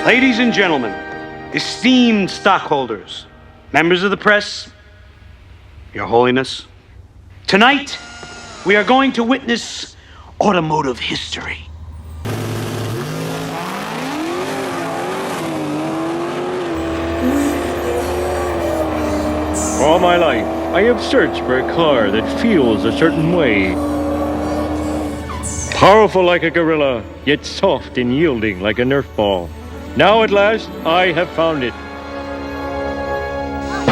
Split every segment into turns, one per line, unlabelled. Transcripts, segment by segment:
Ladies and gentlemen, esteemed stockholders, members of the press, Your Holiness, tonight we are going to witness automotive history.
All my life, I have searched for a car that feels a certain way. Powerful like a gorilla, yet soft and yielding like a Nerf ball. Now at last, I have found it.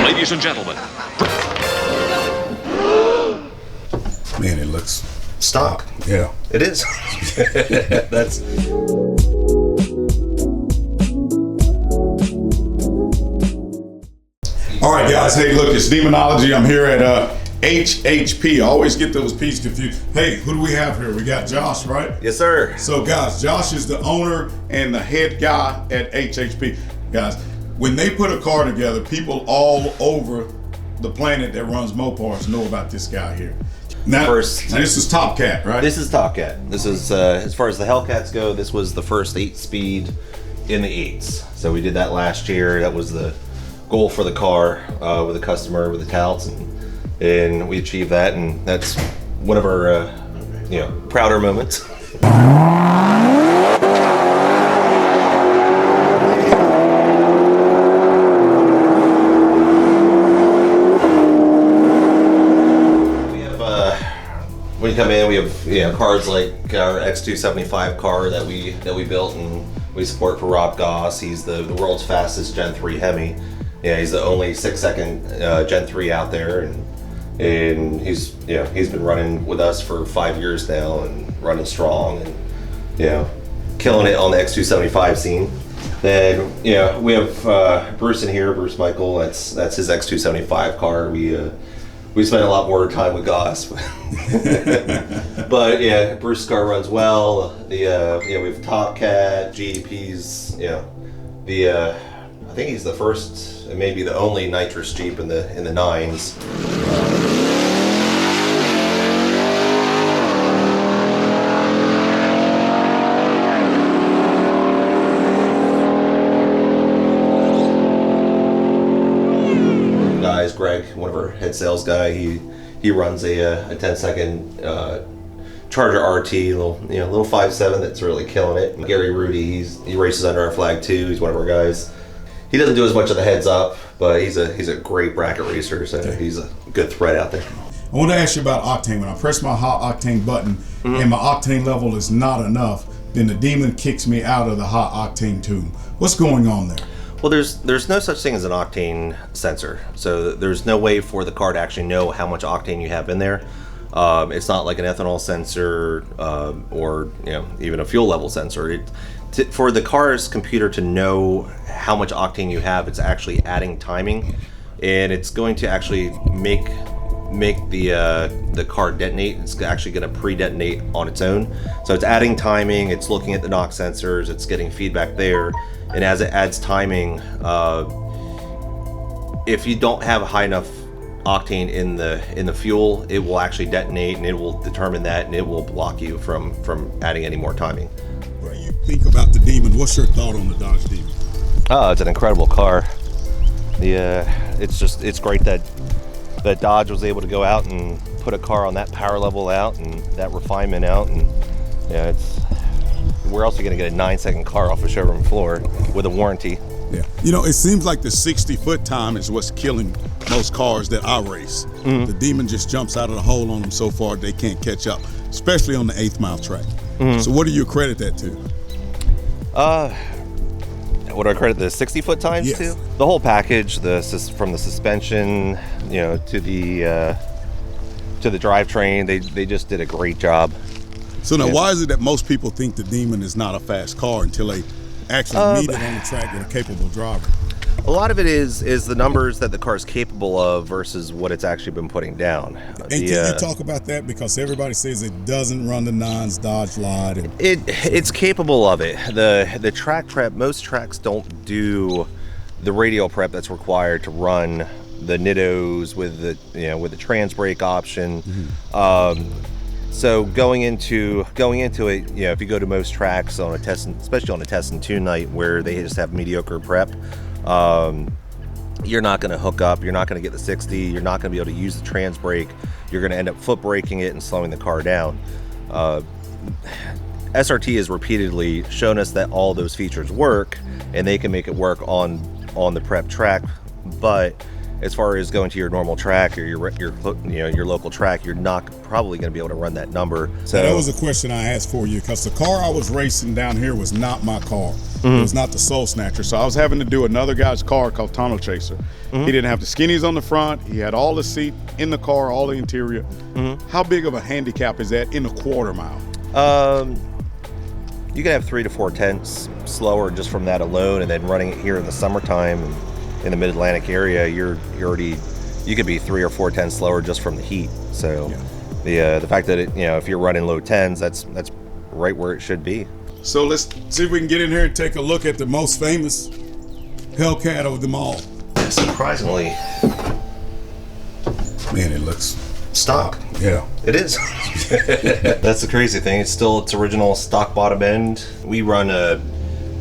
Ladies and gentlemen.
Man, it looks
stock.
Yeah.
It is. That's...
All right, guys. Hey, look, it's Demonology. I'm here at HHP. I always get those P's confused. Hey, who do we have here? We got Josh, right?
Yes, sir.
So, guys, Josh is the owner and the head guy at HHP. Guys, when they put a car together, people all over the planet that runs Mopars know about this guy here. Now, this is Top Cat, right?
This is Top Cat. This is, as far as the Hellcats go, this was the first 8-speed in the 8s. So we did that last year. That was the goal for the car with the customer, with the touts, and we achieved that, and that's one of our prouder moments. We have when you come in, we have cars like our X275 car that we built and we support for Rob Goss. He's the world's fastest Gen 3 Hemi. Yeah, he's the only 6-second Gen 3 out there, and he's been running with us for 5 years now and running strong and killing it on the X275 scene. Then we have Bruce in here, Bruce Michael. That's his X275 car. We spent a lot more time with Goss, but yeah, Bruce's car runs well. We have Top Cat, GEP's. I think he's the first and maybe the only nitrous Jeep in the 9s. Guys, Greg, one of our head sales guy, he runs a 10-second Charger RT, little 5.7 that's really killing it. And Gary Rudy, he races under our flag too. He's one of our guys. He doesn't do as much of the heads up, but he's a great bracket racer, so he's a good threat out there.
I want to ask you about Octane. When I press my hot Octane button and my Octane level is not enough, then the demon kicks me out of the hot Octane tube. What's going on there?
Well, there's no such thing as an Octane sensor, so there's no way for the car to actually know how much Octane you have in there. It's not like an ethanol sensor or even a fuel level sensor. For the car's computer to know how much octane you have, it's actually adding timing, and it's going to actually make the car detonate. It's actually going to pre-detonate on its own. So it's adding timing, it's looking at the NOx sensors, it's getting feedback there, and as it adds timing, if you don't have high enough octane in the fuel, it will actually detonate, and it will determine that, and it will block you from adding any more timing.
Right, you think about the Demon. What's your thought on the Dodge Demon?
Oh, it's an incredible car. It's great that Dodge was able to go out and put a car on that power level out and that refinement out, and where else are you going to get a 9-second car off a showroom floor with a warranty?
Yeah, it seems like the 60-foot time is what's killing most cars that I race. Mm-hmm. The Demon just jumps out of the hole on them so far they can't catch up, especially on the 8th mile track. Mm-hmm. So what do you accredit that to?
What do I credit the 60-foot times to? The whole package, from the suspension, to the drivetrain. They just did a great job.
So now, why is it that most people think the Demon is not a fast car until they actually meet it on the track with a capable driver?
A lot of it is the numbers that the car is capable of versus what it's actually been putting down.
And can you talk about that? Because everybody says it doesn't run the 9s, Dodge Light.
It's capable of it. The track prep, most tracks don't do the radial prep that's required to run the Nittos with the trans brake option. Mm-hmm. So going into it, you know, if you go to most tracks on a test, especially on a test and tune night where they just have mediocre prep, you're not going to hook up, you're not going to get the 60, you're not going to be able to use the trans brake, you're going to end up foot braking it and slowing the car down. SRT has repeatedly shown us that all those features work and they can make it work on the prep track, but as far as going to your normal track or your local track, you're not probably going to be able to run that number. So
that was a question I asked for you, because the car I was racing down here was not my car. It was not the Soul Snatcher. So I was having to do another guy's car called Tunnel Chaser. He didn't have the skinnies on the front. He had all the seat in the car, all the interior. How big of a handicap is that in a quarter mile?
You can have 3 to 4 tenths slower just from that alone, and then running it here in the summertime and in the Mid-Atlantic area, you could be 3 or 4 tenths slower just from the heat. So the fact that if you're running low tens, that's right where it should be.
So let's see if we can get in here and take a look at the most famous Hellcat of them all.
Surprisingly,
man, it looks
stock.
Yeah,
it is. That's the crazy thing. It's original stock bottom end. We run a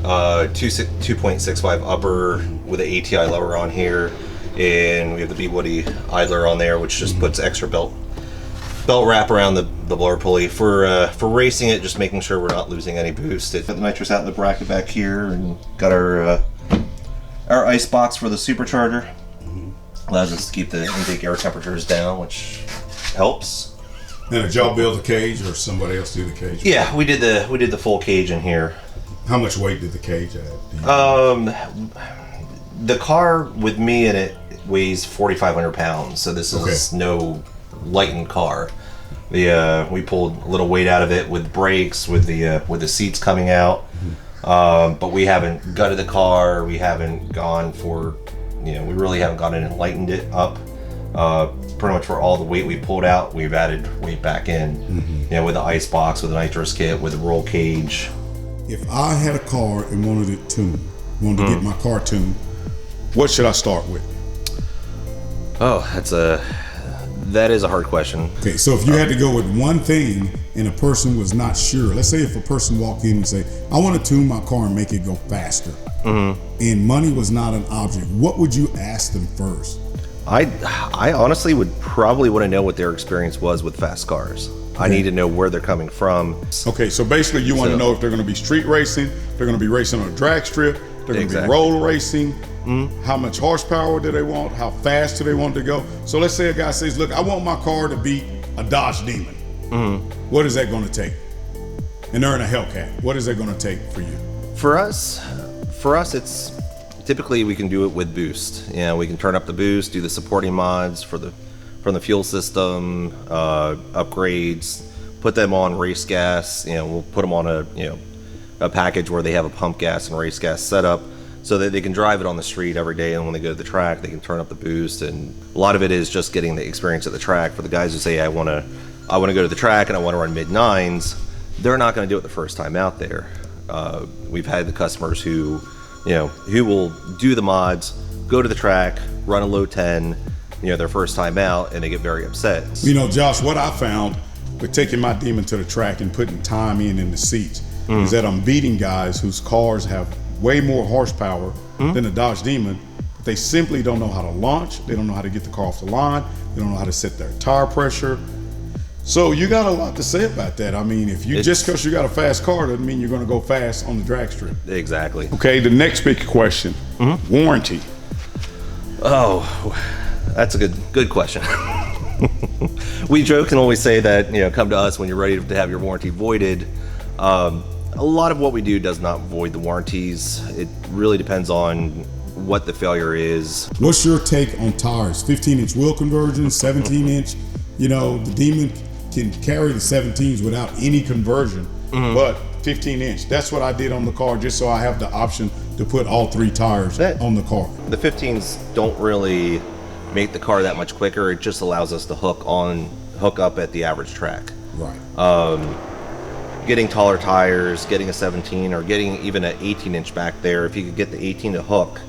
2.65 upper with an ATI lever on here, and we have the B-Woody idler on there, which just puts extra belt wrap around the blower pulley for racing it, just making sure we're not losing any boost. Got the nitrous out in the bracket back here, and got our ice box for the supercharger. Allows us to keep the intake air temperatures down, which helps.
Now, did y'all build the cage, or somebody else do the cage?
Yeah, we did the full cage in here.
How much weight did the cage add?
The car with me in it weighs 4,500 pounds, so this is no lightened car. We pulled a little weight out of it with brakes, with the seats coming out, but we haven't gutted the car. We haven't gone for, we really haven't gone in and lightened it up. Pretty much for all the weight we pulled out, we've added weight back in. With the ice box, with the nitrous kit, with the roll cage.
If I had a car and wanted it tuned, wanted to get my car tuned, what should I start with?
Oh, that is a hard question. Okay,
so if you had to go with one thing and a person was not sure, let's say if a person walked in and say, I want to tune my car and make it go faster, and money was not an object, what would you ask them first?
I honestly would probably want to know what their experience was with fast cars. I need to know where they're coming from.
Okay, so basically you want to know if they're going to be street racing, they're going to be racing on a drag strip, they're going to be roll racing, how much horsepower do they want, how fast do they want to go. So let's say a guy says, look, I want my car to beat a Dodge Demon. What is that going to take? And they're in a Hellcat. What is that going to take for you?
For us, it's typically we can do it with boost. We can turn up the boost, do the supporting mods from the fuel system, upgrades, put them on race gas. We'll put them on a package where they have a pump gas and race gas setup, so that they can drive it on the street every day, and when they go to the track, they can turn up the boost. And a lot of it is just getting the experience at the track. For the guys who say, I want to go to the track and I want to run mid-9s, they're not going to do it the first time out there. We've had the customers who will do the mods, go to the track, run a low 10, their first time out, and they get very upset.
Josh, what I found with taking my Demon to the track and putting time in the seats is that I'm beating guys whose cars have way more horsepower than the Dodge Demon, but they simply don't know how to launch, they don't know how to get the car off the line, they don't know how to set their tire pressure. So you got a lot to say about that. I mean, if just because you got a fast car doesn't mean you're going to go fast on the drag strip.
Exactly.
Okay, the next big question, warranty.
Oh, that's a good question. We joke and always say that, come to us when you're ready to have your warranty voided. A lot of what we do does not void the warranties. It really depends on what the failure is.
What's your take on tires? 15-inch wheel conversion, 17-inch? The Demon can carry the 17s without any conversion, but 15-inch. That's what I did on the car, just so I have the option to put all 3 tires on the car.
The 15s don't really make the car that much quicker. It just allows us to hook up at the average track.
Right.
Getting taller tires, getting a 17, or getting even an 18-inch back there, if you could get the 18 to hook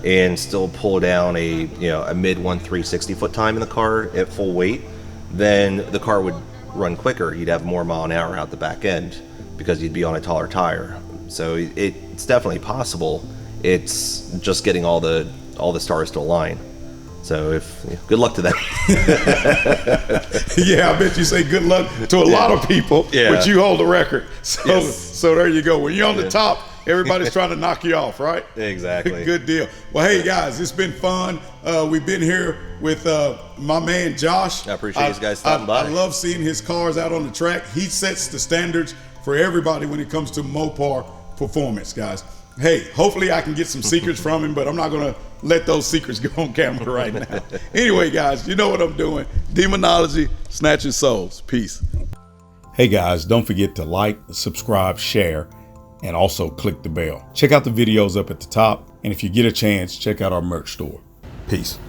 and still pull down a mid 360 foot time in the car at full weight, then the car would run quicker. You'd have more mile an hour out the back end because you'd be on a taller tire. So it's definitely possible. It's just getting all the stars to align. So good luck to that.
Yeah, I bet you say good luck to a lot of people, but you hold the record. So there you go. When you're on the top, everybody's trying to knock you off, right?
Exactly.
Good deal. Well, hey guys, it's been fun. We've been here with my man Josh.
I appreciate you guys stopping by.
I love seeing his cars out on the track. He sets the standards for everybody when it comes to Mopar performance, guys. Hey, hopefully I can get some secrets from him, but I'm not going to let those secrets go on camera right now. Anyway, guys, you know what I'm doing. Demonology, snatching souls. Peace. Hey, guys, don't forget to like, subscribe, share, and also click the bell. Check out the videos up at the top. And if you get a chance, check out our merch store. Peace.